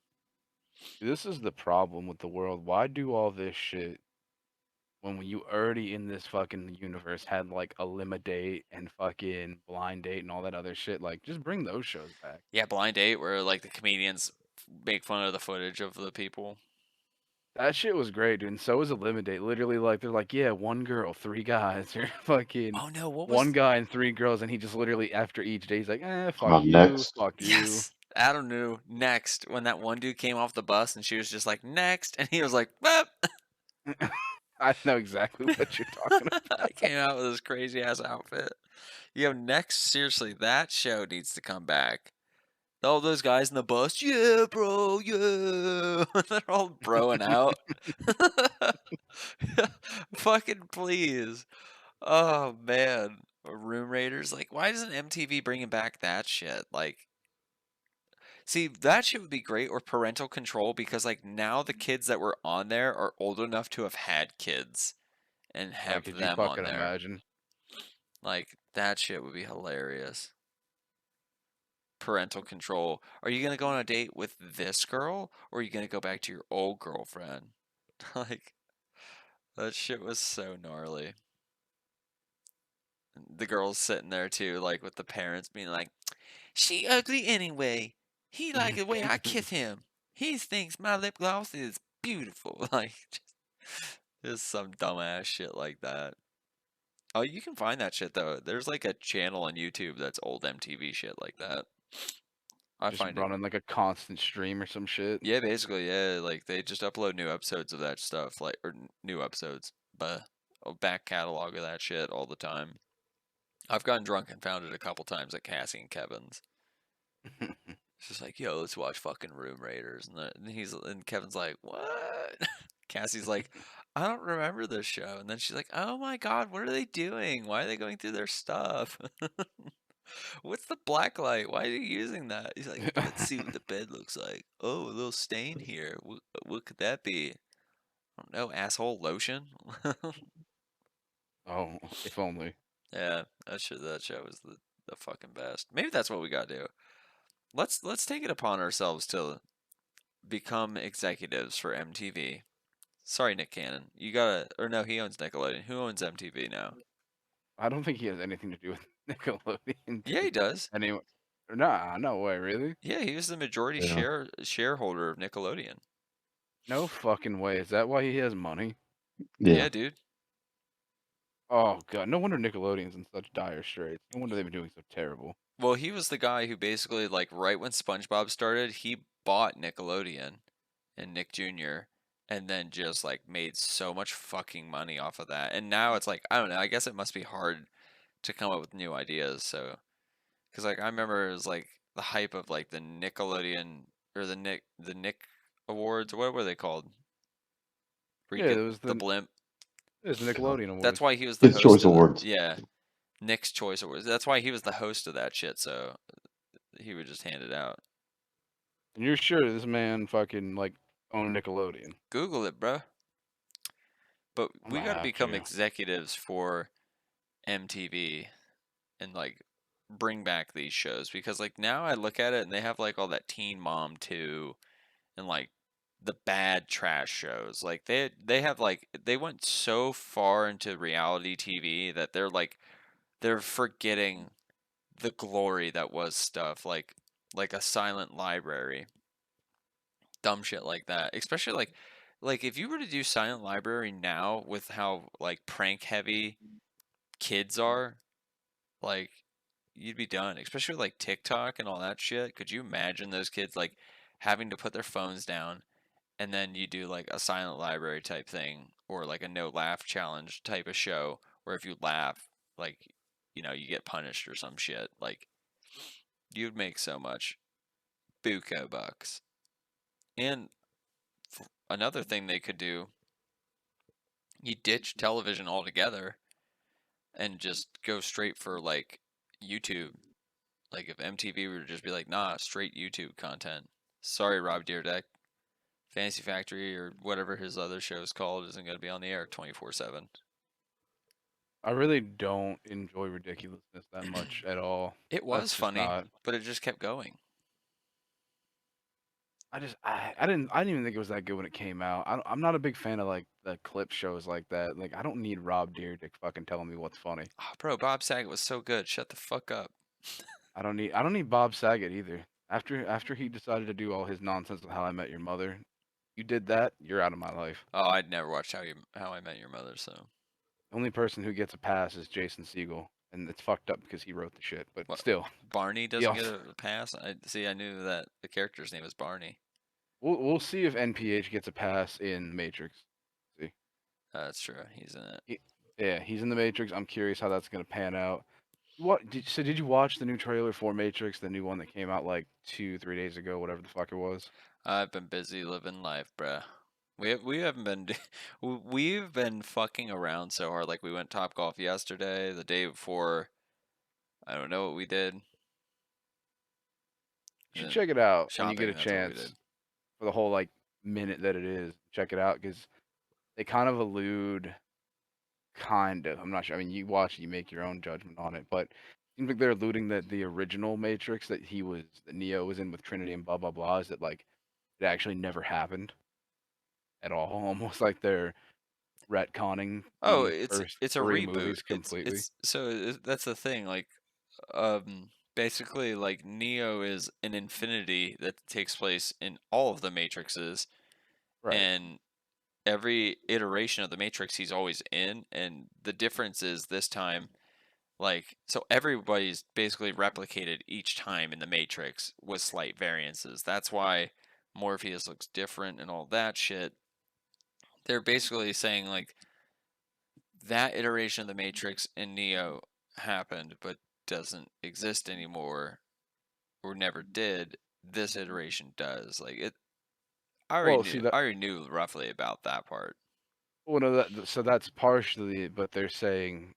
S3: This is the problem with the world. Why do all this shit when you already in this fucking universe had like Eliminate and fucking Blind Date and all that other shit? Like, just bring those shows back.
S2: Yeah, Blind Date where like the comedians make fun of the footage of the people.
S3: That shit was great, dude. And so was Eliminate. Literally, like they're like, yeah, one girl, three guys, or fucking
S2: Oh no, what
S3: one
S2: was
S3: guy and three girls, and he just literally after each day, he's like, fuck you,
S4: Next.
S3: fuck you.
S2: Yes, Adam knew next when that one dude came off the bus and she was just like next, and he was like, "Well,"
S3: I know exactly what you're talking about.
S2: I came out with this crazy ass outfit. Yo, next, seriously, that show needs to come back. All those guys in the bus, yeah, bro, yeah. They're all broing out. Fucking please. Oh man, Room Raiders. Like, why doesn't MTV bringing back that shit? Like, see, that shit would be great, or parental control, because like now the kids that were on there are old enough to have had kids and
S3: Like,
S2: have
S3: could you
S2: them on
S3: fucking
S2: there.
S3: imagine?
S2: Like that shit would be hilarious. Parental control. Are you gonna go on a date with this girl, or are you gonna go back to your old girlfriend? Like, That shit was so gnarly. The girls sitting there too, like with the parents being like, "She ugly anyway. He like the way I kiss him. He thinks my lip gloss is beautiful." Like, just some dumbass shit like that. Oh, you can find that shit though. There's like a channel on YouTube that's old MTV shit like that. I
S3: Just
S2: find it.
S3: running like a constant stream or some shit.
S2: Yeah, basically, yeah. Like they just upload new episodes of that stuff, like or new episodes, but a back catalog of that shit all the time. I've gotten drunk and found it a couple times at Cassie and Kevin's. It's just like, yo, let's watch fucking Room Raiders, and Kevin's like, what? Cassie's like, I don't remember this show, and then she's like, oh my god, what are they doing? Why are they going through their stuff? What's the black light? Why are you using that? He's like, let's see what the bed looks like. Oh, a little stain here. What could that be? I don't know, asshole lotion?
S3: Oh, if only.
S2: Yeah, that show was the fucking best. Maybe that's what we gotta do. Let's take it upon ourselves to become executives for MTV. Sorry, Nick Cannon. You gotta, or no, he owns Nickelodeon. Who owns MTV now?
S3: I don't think he has anything to do with Nickelodeon.
S2: Yeah, he does.
S3: Anyway, nah, no way, really?
S2: Yeah, he was the majority
S4: Yeah.
S2: shareholder of Nickelodeon.
S3: No fucking way. Is that why he has money?
S2: Yeah,
S4: Yeah.
S2: dude.
S3: Oh god, no wonder Nickelodeon's in such dire straits. No wonder they've been doing so terrible.
S2: Well, he was the guy who basically, like, right when SpongeBob started, he bought Nickelodeon and Nick Jr. and then just like made so much fucking money off of that. And now it's like, I don't know. I guess it must be hard to come up with new ideas. So, because like I remember it was like the hype of like the Nickelodeon or the Nick Awards. What were they called? Where you
S3: Yeah,
S2: get
S3: there was
S2: the blimp.
S3: the Nickelodeon
S2: That's
S3: Awards.
S2: why he was the
S4: Kids'
S2: host
S4: Choice
S2: of the
S4: Awards.
S2: yeah Nick's Choice Awards. That's why he was the host of that shit. So he would just hand it out.
S3: And you're sure this man fucking like owned Nickelodeon?
S2: Google it, bruh. But
S3: I
S2: we
S3: might
S2: got to
S3: have
S2: become
S3: to.
S2: executives for MTV and like bring back these shows because like now I look at it and they have like all that Teen Mom 2 and like the bad trash shows. Like they have like they went so far into reality TV that they're forgetting the glory that was stuff like a Silent Library. Dumb shit like that. Especially like if you were to do Silent Library now with how like prank heavy kids are, like you'd be done. Especially with, like TikTok and all that shit. Could you imagine those kids like having to put their phones down and then you do like a silent library type thing or like a no laugh challenge type of show where if you laugh, like you get punished or some shit. Like you'd make so much buco bucks. And another thing they could do, you ditch television altogether and just go straight for like YouTube. Like if MTV were to just be like, nah, straight YouTube content. Sorry, Rob Deerdeck. Fantasy Factory or whatever his other show is called isn't going to be on the air 24/7.
S3: I really don't enjoy ridiculousness that much at all.
S2: It was
S3: That's just
S2: funny,
S3: not.
S2: but it just kept going.
S3: I didn't even think it was that good when it came out. I'm not a big fan of like the clip shows like that. Like I don't need Rob Dyrdek fucking telling me what's funny.
S2: Oh, bro, Bob Saget was so good. Shut the fuck up.
S3: I don't need Bob Saget either. After he decided to do all his nonsense with How I Met Your Mother, you did that, you're out of my life.
S2: Oh, I'd never watched How I Met Your Mother, so
S3: The only person who gets a pass is Jason Segel, and it's fucked up because he wrote the shit. But
S2: what?
S3: still,
S2: Barney
S3: he
S2: doesn't get
S3: also,
S2: a pass. I knew that the character's name is Barney.
S3: we'll see if NPH gets a pass in Matrix. See,
S2: That's true. He's in it.
S3: yeah, he's in the Matrix. I'm curious how that's gonna pan out. Did you watch the new trailer for Matrix, the new one that came out like 2-3 days ago, whatever the fuck it was?
S2: I've been busy living life, bruh. We haven't been we've been fucking around so hard. Like we went Top Golf yesterday, the day before. I don't know what we did.
S3: You should
S2: Yeah,
S3: check it out when you get
S2: shopping.
S3: a
S2: That's what we did.
S3: chance for the whole like minute that it is. Check it out because they kind of allude, kind of. I'm not sure. I mean, you watch it, you make your own judgment on it, but it seems like they're alluding that the original Matrix that Neo was in with Trinity and blah blah blah is that like it actually never happened at all. Almost like they're retconning
S2: Oh,
S3: the first
S2: it's a
S3: 3
S2: reboot.
S3: movies completely.
S2: That's the thing. Like, basically, like Neo is an infinity that takes place in all of the Matrixes,
S3: Right.
S2: and every iteration of the Matrix he's always in. And the difference is this time, like, so everybody's basically replicated each time in the Matrix with slight variances. That's why Morpheus looks different and all that shit. They're basically saying like that iteration of the Matrix in Neo happened but doesn't exist anymore or never did. This iteration does. Like it
S3: Well, see that
S2: I already knew roughly about that part.
S3: well, no, so that's partially, but they're saying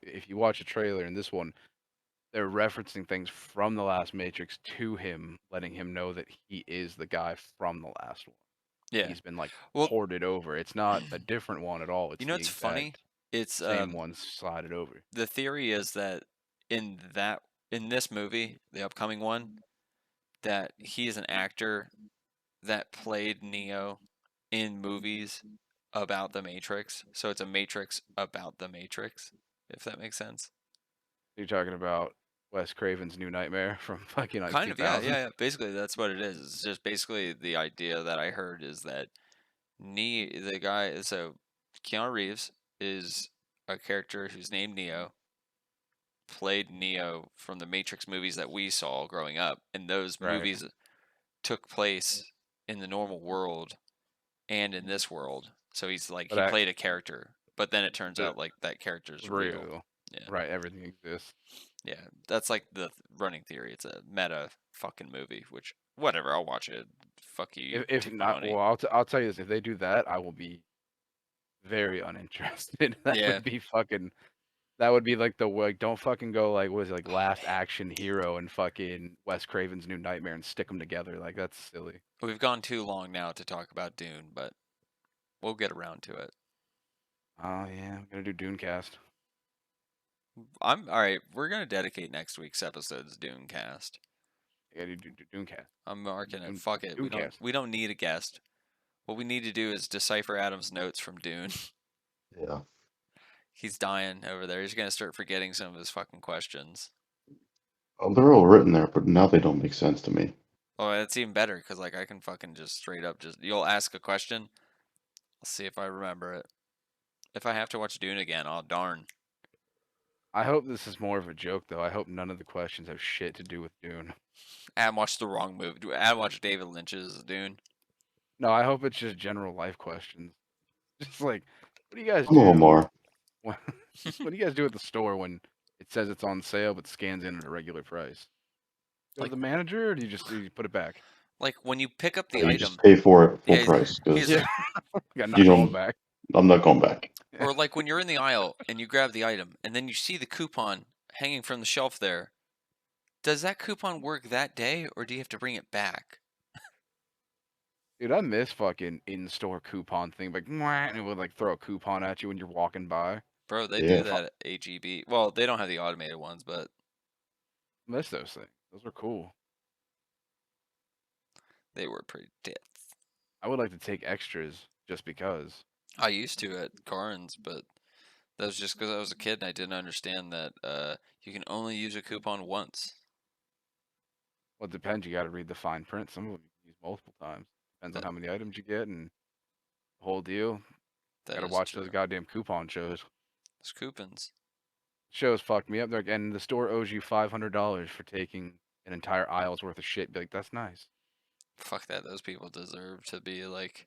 S3: if you watch a trailer in this one, they're referencing things from the last Matrix to him, letting him know that he is the guy from the last one.
S2: Yeah.
S3: He's been like
S2: Well,
S3: ported over. It's not a different one at all.
S2: you
S3: It's
S2: know
S3: the
S2: what's funny?
S3: exact
S2: It's
S3: same one slided over.
S2: the theory is that in that in this movie, the upcoming one, that he is an actor that played Neo in movies about the Matrix. So it's a Matrix about the Matrix, if that makes sense.
S3: You're talking about Wes Craven's New Nightmare from fucking like
S2: Kind of, yeah,
S3: 2000.
S2: yeah, yeah. Basically, that's what it is. It's just basically the idea that I heard is that the guy, so Keanu Reeves is a character who's named Neo, played Neo from the Matrix movies that we saw growing up, and those
S3: Right.
S2: movies took place in the normal world and in this world. So he's like
S3: But
S2: he played a character, but then it turns
S3: but
S2: out like that character's real.
S3: real.
S2: Yeah.
S3: Right, everything exists.
S2: Yeah. That's like the running theory. It's a meta fucking movie, which whatever, I'll watch it. Fuck you.
S3: If
S2: Take my
S3: not,
S2: money.
S3: well, I'll tell you this: if they do that, I will be very uninterested. That
S2: Yeah.
S3: would be fucking. That would be like don't fucking go like what is it, like Last Action Hero and fucking Wes Craven's New Nightmare and stick them together. Like that's silly.
S2: We've gone too long now to talk about Dune, but we'll get around to it.
S3: Oh yeah, I'm gonna do Dunecast.
S2: I'm all right. We're gonna dedicate next week's episode's Dune cast.
S3: I gotta do Dunecast.
S2: I'm marking it.
S3: Dune-
S2: Fuck it.
S3: Dunecast.
S2: We don't need a guest. What we need to do is decipher Adam's notes from Dune.
S4: Yeah.
S2: He's dying over there. He's gonna start forgetting some of his fucking questions.
S4: Oh, they're all written there, but now they don't make sense to me.
S2: Oh, that's even better because like I can fucking just straight up just you'll ask a question. I'll see if I remember it. If I have to watch Dune again, oh darn.
S3: I hope this is more of a joke though. I hope none of the questions have shit to do with Dune.
S2: Adam watched the wrong movie. Adam watched David Lynch's Dune.
S3: No, I hope it's just general life questions. Just like, what do you guys
S4: Some of them
S3: do?
S4: are.
S3: What do you guys do at the store when it says it's on sale but scans in at a regular price? Go
S2: Like-
S3: to the manager, or do you put it back?
S2: Like when you pick up the
S4: You
S2: item,
S4: just pay for it full
S2: Yeah,
S4: price because
S2: he's-
S3: Got
S4: You
S3: not going
S4: don't-
S3: back.
S4: I'm not going back.
S2: or like when you're in the aisle and you grab the item and then you see the coupon hanging from the shelf there. Does that coupon work that day or do you have to bring it back?
S3: Dude, I miss fucking in-store coupon thing. Like, "Mwah," and it would like throw a coupon at you when you're walking by.
S2: Bro, they
S4: Yeah.
S2: do that at AGB. Well, they don't have the automated ones, but
S3: Miss those things. Those were cool.
S2: they were pretty depth.
S3: I would like to take extras just because.
S2: I used to at Carnes, but that was just because I was a kid and I didn't understand that you can only use a coupon once.
S3: Well, it depends. You got to read the fine print. Some of them you can use multiple times. Depends on
S2: That-
S3: how many items you get and the whole deal.
S2: That
S3: Got to
S2: is
S3: watch
S2: true.
S3: those goddamn coupon shows.
S2: It's coupons.
S3: Shows fucked me up. They're like, and the store owes you $500 for taking an entire aisle's worth of shit. Be like, that's nice.
S2: Fuck that. Those people deserve to be like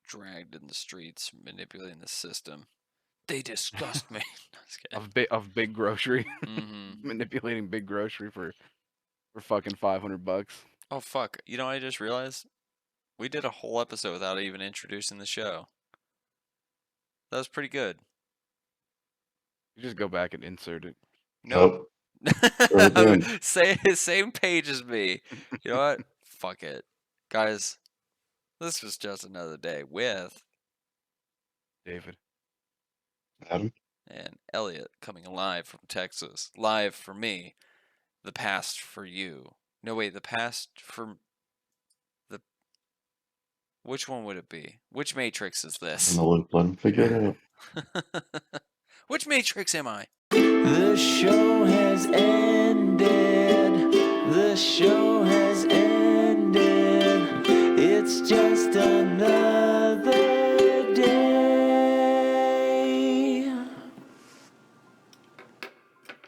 S2: dragged in the streets, manipulating the system. They disgust me. Just kidding.
S3: of big grocery,
S2: Mm-hmm.
S3: manipulating big grocery for fucking $500.
S2: Oh fuck! You know, I just realized we did a whole episode without even introducing the show. That was pretty good.
S3: You just go back and insert it.
S2: Nope.
S4: Right then.
S2: Same page as me. You know what? Fuck it, guys. This was just another day with
S3: David.
S4: Adam?
S2: and Elliott coming live from Texas, live for me, the past for you. No wait, the past for Which one would it be? Which Matrix is
S4: In
S2: this?
S4: the loop button. Figure it out.
S2: Which Matrix am I?
S1: The show has ended. The show has ended.